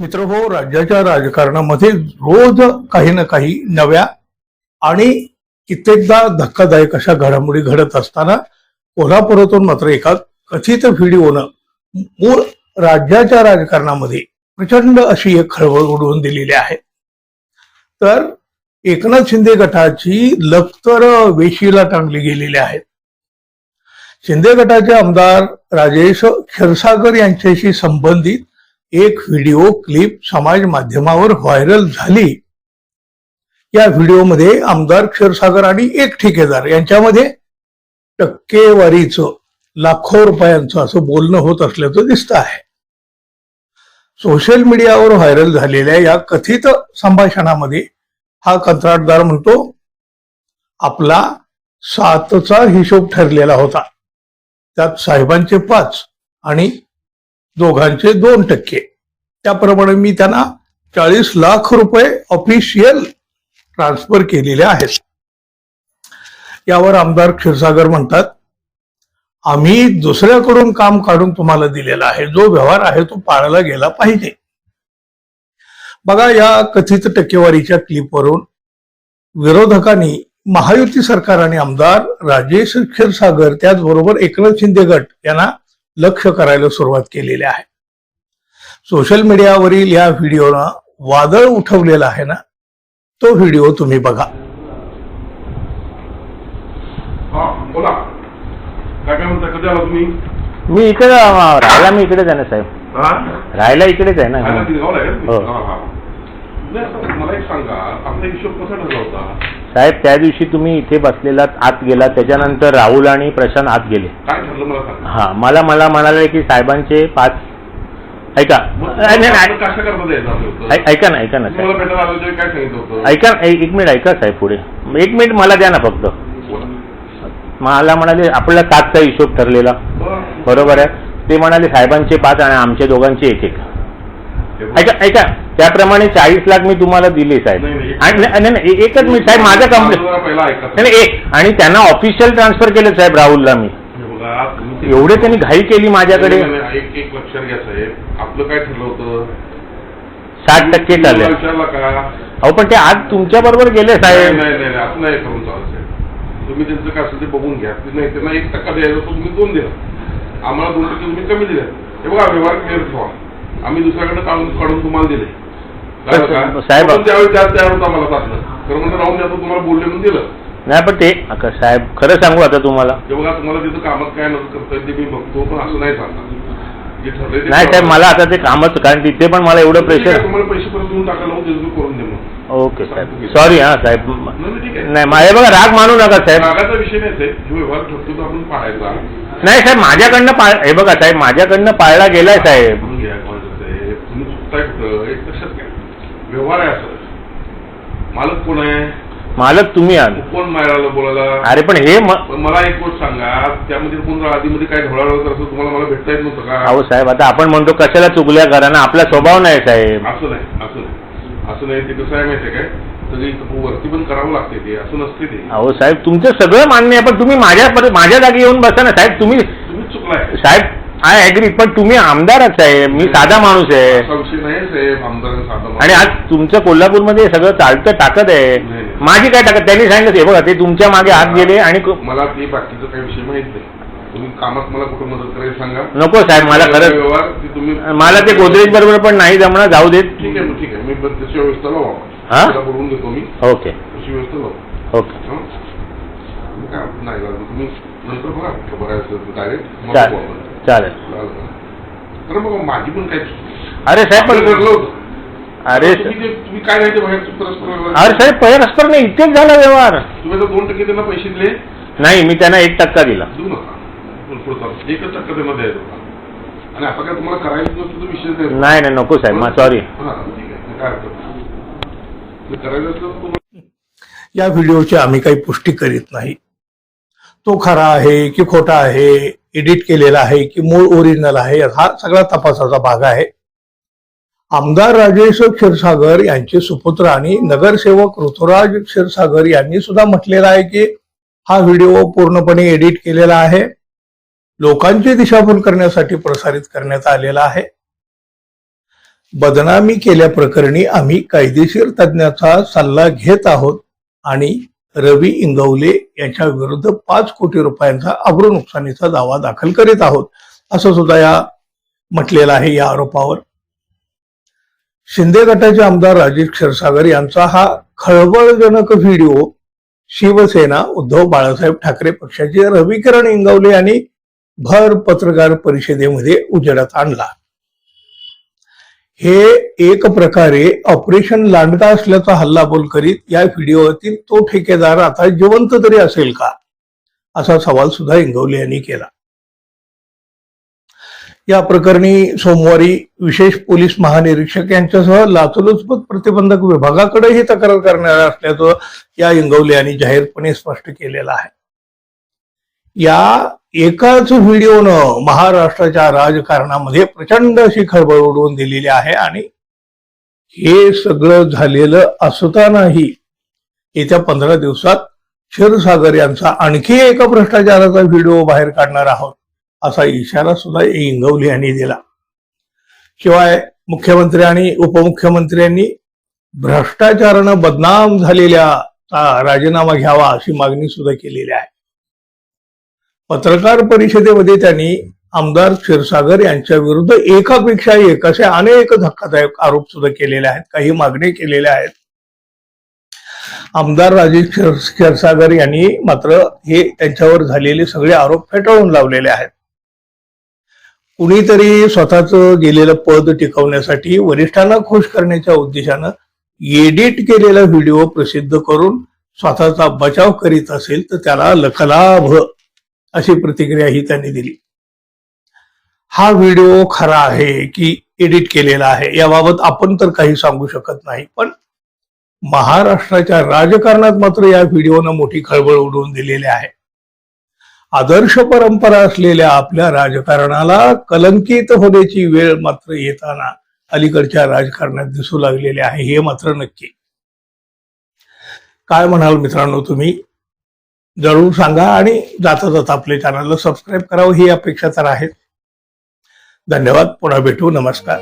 मित्रहो, राज्याच्या राजकारणामध्ये रोज काही ना काही नव्या आणि कित्येकदा धक्कादायक अशा घडामोडी घडत असताना कोल्हापुरातून मात्र एका कथित व्हिडिओनं मूळ राज्याच्या राजकारणामध्ये प्रचंड अशी एक खळबळ उडवून दिलेली आहे. तर एकनाथ शिंदे गटाची लखतर वेशीला टांगली गेलेली आहे. शिंदे गटाचे आमदार राजेश क्षीरसागर यांच्याशी संबंधित एक व्हिडिओ क्लिप समाज माध्यमावर व्हायरल झाली. या व्हिडिओमध्ये आमदार क्षीरसागर आणि एक ठेकेदार यांच्यामध्ये टक्केवारीचं लाखो रुपयांचं असं बोलणं होत असल्याचं दिसतं आहे. सोशल मीडियावर व्हायरल झालेल्या या कथित संभाषणामध्ये हा कंत्राटदार म्हणतो, आपला 7चा हिशोब ठरलेला होता, त्यात साहेबांचे 5 आणि दोघांचे 2%. त्याप्रमाणे मी त्यांना 40 लाख रुपये ऑफिशियल ट्रान्सफर केलेले आहेत. यावर आमदार क्षीरसागर म्हणतात, आम्ही दुसऱ्याकडून काम काढून तुम्हाला दिलेला आहे, जो व्यवहार आहे तो पाळला गेला पाहिजे. बघा, या कथित टक्केवारीच्या क्लिपवरून विरोधकांनी महायुती सरकार आणि आमदार राजेश क्षीरसागर त्याचबरोबर एकनाथ शिंदे गट यांना लक्ष्य करायला सुरुवात केलेली आहे. सोशल मीडियावरील या व्हिडिओनं वादळ उठवलेला आहे ना, तो व्हिडिओ तुम्ही बघा. बोला, काय म्हणता? कधी आला तुम्ही? मी इकडे राहायला, मी इकडेच आहे ना साहेब. राहायला इकडेच आहे ना. मला एक सांगा, आपला हिशोब कसा ठरला होता? साहेब, त्या दिवशी तुम्ही इथे बसलेलात, आत गेला, त्याच्यानंतर राहुल आणि प्रशांत आत गेले. काय ठरलं मला सांगा. हा, मला म्हणाले की साहेबांचे 5. ऐका ऐका ना ऐका ना ऐका, एक मिनिट ऐका साहेब, पुढे 1 मिनिट मला द्या ना फक्त. मला म्हणाले आपला 7चा हिशोब ठरलेला, बरोबर आहे. ते म्हणाले साहेबांचे 5 आणि आमच्या दोघांचे 1. ऐका ऐका, त्याप्रमाणे 40 लाख मी तुम्हाला दिले साहेब. नाही, एकच मिनिट साहेब, माझं कंप्लेंट एक, आणि त्यांना ऑफिशियल ट्रान्सफर केले साहेब राहुलला. मी एवढे त्यांनी घाई केली माझ्याकडे. एक लक्षात घ्या साहेब, आपलं काय ठरलं होतं? 60% चालले. अहो, पण ते आज तुमच्या बरोबर गेले साहेब. नाही, असं नाही करून चालत. तुम्ही त्यांचं काय असेल ते बघून घ्या. नाही, त्यांना 1% द्यायला तो तुम्ही 2 दिला, आम्हाला 2% तुम्ही कमी दिले. हे बघा, व्यवहार क्लिअर ठेवा. आम्ही दुसऱ्याकडे काढून तुम्हाला दिले साहेब. त्यावेळी तयार होता मला तासलं, खरं म्हणजे राहून द्या, तुम्हाला बोलले म्हणून दिलं नाही. पण ते साहेब, खरं सांगू आता तुम्हाला, हे बघा, तुम्हाला तिथं कामात काय नसं करता ते मी बघतो, पण असं नाही सांगणार. जे ठरले नाही साहेब, मला आता ते कामच, कारण तिथे पण मला एवढं प्रेशर. तुम्हाला पैसे परत देऊन टाकायला होते, करून दे मग. ओके साहेब, सॉरी. हा साहेब, नाही माझ्या बघा, राग मानू नका साहेब. रागाचा विषय नाही साहेब, जो व्यवहार ठरतो तो आपण पाळायचा. नाही साहेब, माझ्याकडनं हे बघा साहेब, माझ्याकडनं पाळला गेलाय साहेब. तुम्ही चुकताय कुठं, एक लक्षात घ्या. व्यवहार आहे असं. मालक कोण आहे? मालक तुम्ही आहात. कोण मारायला बोलायला? अरे पण हे मला एक गोष्ट सांगा, त्यामध्ये कोण आधीमध्ये काय ढोळाळ करतो, तुम्हाला मला भेटता येत नव्हतं का? अहो साहेब, आता आपण म्हणतो कशाला चुकल्या करा ना, आपला स्वभाव नाही साहेब. असं नाही. ते कसं आहे माहितीये काय, सगळी वरती पण करावं लागते, ते असं नसते ते. अहो साहेब, तुमचं सगळं मान्य आहे, पण तुम्ही माझ्या जागी येऊन बसा ना साहेब. तुम्ही चुकलाय साहेब. आय ऍग्री, पण तुम्ही आमदारच आहे, मी साधा माणूस आहे. असा विषय नाही साहेब, आमदार साधा. आणि आज तुमचं कोल्हापूरमध्ये सगळं चालतं, ताकद आहे. माझी काय ताकद? त्यांनी सांगितलं, हे बघा, ते तुमच्या मागे हात गेले. आणि मला ते बाकीचं काही विषय माहित नाही. तुम्ही कामात मला कुठं मदत करायला सांगा. नको साहेब, मला खरंच मला ते गोदरेज बरोबर पण नाही जमणार, जाऊ देत. ठीक आहे, मी तशी व्यवस्था लावू. हा, बोलवून देतो मी. ओके, तशी व्यवस्था लावू. ओके. काय नाही, तुम्ही नंतर बघा खबर आहे डायरेक्ट. चालेल. खरं बघा, माझी पण काय. अरे साहेब, पण अरे तुम्ही काय नाही ते बाहेर परस्पर. अरे साहेब, परस्पर नाही, इथेच झाला व्यवहार. तुम्ही जर 2% त्यांना पैसे दिले. नाही, मी त्यांना 1% दिला. देऊ नका, 1% त्यांना द्यायचं. आणि आता काय तुम्हाला करायचं नसतं तो विषय नाही. नको साहेब, सॉरी. ठीक आहे, काय करायचं असतं. या व्हिडिओची आम्ही काही पुष्टी करीत नाही. तो खरा आहे की खोटा आहे, एडिट केलेला आहे की मूळ ओरिजिनल आहे, हा सगळा तपासाचा भाग आहे. आमदार राजेश क्षीरसागर यांचे सुपुत्र आणि नगरसेवक ऋतुराज क्षीरसागर यांनी सुद्धा म्हटलेलं आहे की हा व्हिडिओ पूर्णपणे एडिट केलेला आहे, लोकांची दिशाभूल करण्यासाठी प्रसारित करण्यात आलेला आहे. बदनामी केल्याप्रकरणी आम्ही कायदेशीर तज्ज्ञाचा सल्ला घेत आहोत आणि रवी इंगवले यांच्या विरुद्ध 5 कोटी रुपयांचा अब्रू नुकसानीचा दावा दाखल करीत आहोत, असं सुद्धा या म्हटलेलं आहे या आरोपावर. शिंदे गटाचे आमदार राजेश क्षीरसागर यांचा हा खळबळजनक व्हिडिओ शिवसेना उद्धव बाळासाहेब ठाकरे पक्षाचे रविकिरण इंगवले यांनी भर पत्रकार परिषदेमध्ये उजेडात आणला. हे एक प्रकारे ऑपरेशन लांडगा असल्याचा हल्लाबोल करीत या व्हिडिओतील तो ठेकेदार आता जिवंत तरी असेल का, असा सवाल सुद्धा इंगवले यांनी केला. या प्रकरणी सोमवारी विशेष पोलीस महानिरीक्षक यांच्यासह लाचलुचपत प्रतिबंधक विभागाकडे ही तक्रार करणार असल्याचं या इंगवले यांनी जाहीरपणे स्पष्ट केलेलं आहे. या एकाच व्हिडिओनं महाराष्ट्राच्या राजकारणामध्ये प्रचंड अशी खळबळ उडवून दिलेली आहे आणि हे सगळं झालेलं असतानाही येत्या 15 दिवसात क्षीरसागर यांचा आणखी एका भ्रष्टाचाराचा व्हिडिओ बाहेर काढणार आहोत, असा इशारा सुद्धा इंगवले यांनी दिला. शिवाय मुख्यमंत्री आणि उपमुख्यमंत्र्यांनी भ्रष्टाचारानं बदनाम झालेल्या राजीनामा घ्यावा अशी मागणी सुद्धा केलेली आहे. पत्रकार परिषदेमध्ये त्यांनी आमदार क्षीरसागर यांच्या विरुद्ध एकापेक्षा एक असे अनेक धक्कादायक आरोप सुद्धा केलेले आहेत, काही मागणी केलेल्या आहेत. आमदार राजेश क्षीरसागर यांनी मात्र हे त्यांच्यावर झालेले सगळे आरोप फेटाळून लावलेले आहेत. कुणीतरी स्वतःचं गेलेलं पद टिकवण्यासाठी वरिष्ठांना खुश करण्याच्या उद्देशानं एडिट केलेला व्हिडिओ प्रसिद्ध करून स्वतःचा बचाव करीत असेल तर त्याला लखलाभ अशी प्रतिक्रियाही त्यांनी दिली. हा व्हिडिओ खरा आहे की एडिट केलेला आहे याबाबत आपण तर काही सांगू शकत नाही, पण महाराष्ट्राच्या राजकारणात मात्र या व्हिडिओनं मोठी खळबळ उडवून दिलेली आहे. आदर्श परंपरा असलेल्या आपल्या राजकारणाला कलंकित होण्याची वेळ मात्र येताना अलीकडच्या राजकारणात दिसू लागलेले आहे, हे मात्र नक्की. काय म्हणाल मित्रांनो तुम्ही? जरूर सांगा आणि जाता जाता आपल्या चॅनलला सबस्क्राईब करावं ही अपेक्षा तर आहेच. धन्यवाद. पुन्हा भेटू. नमस्कार.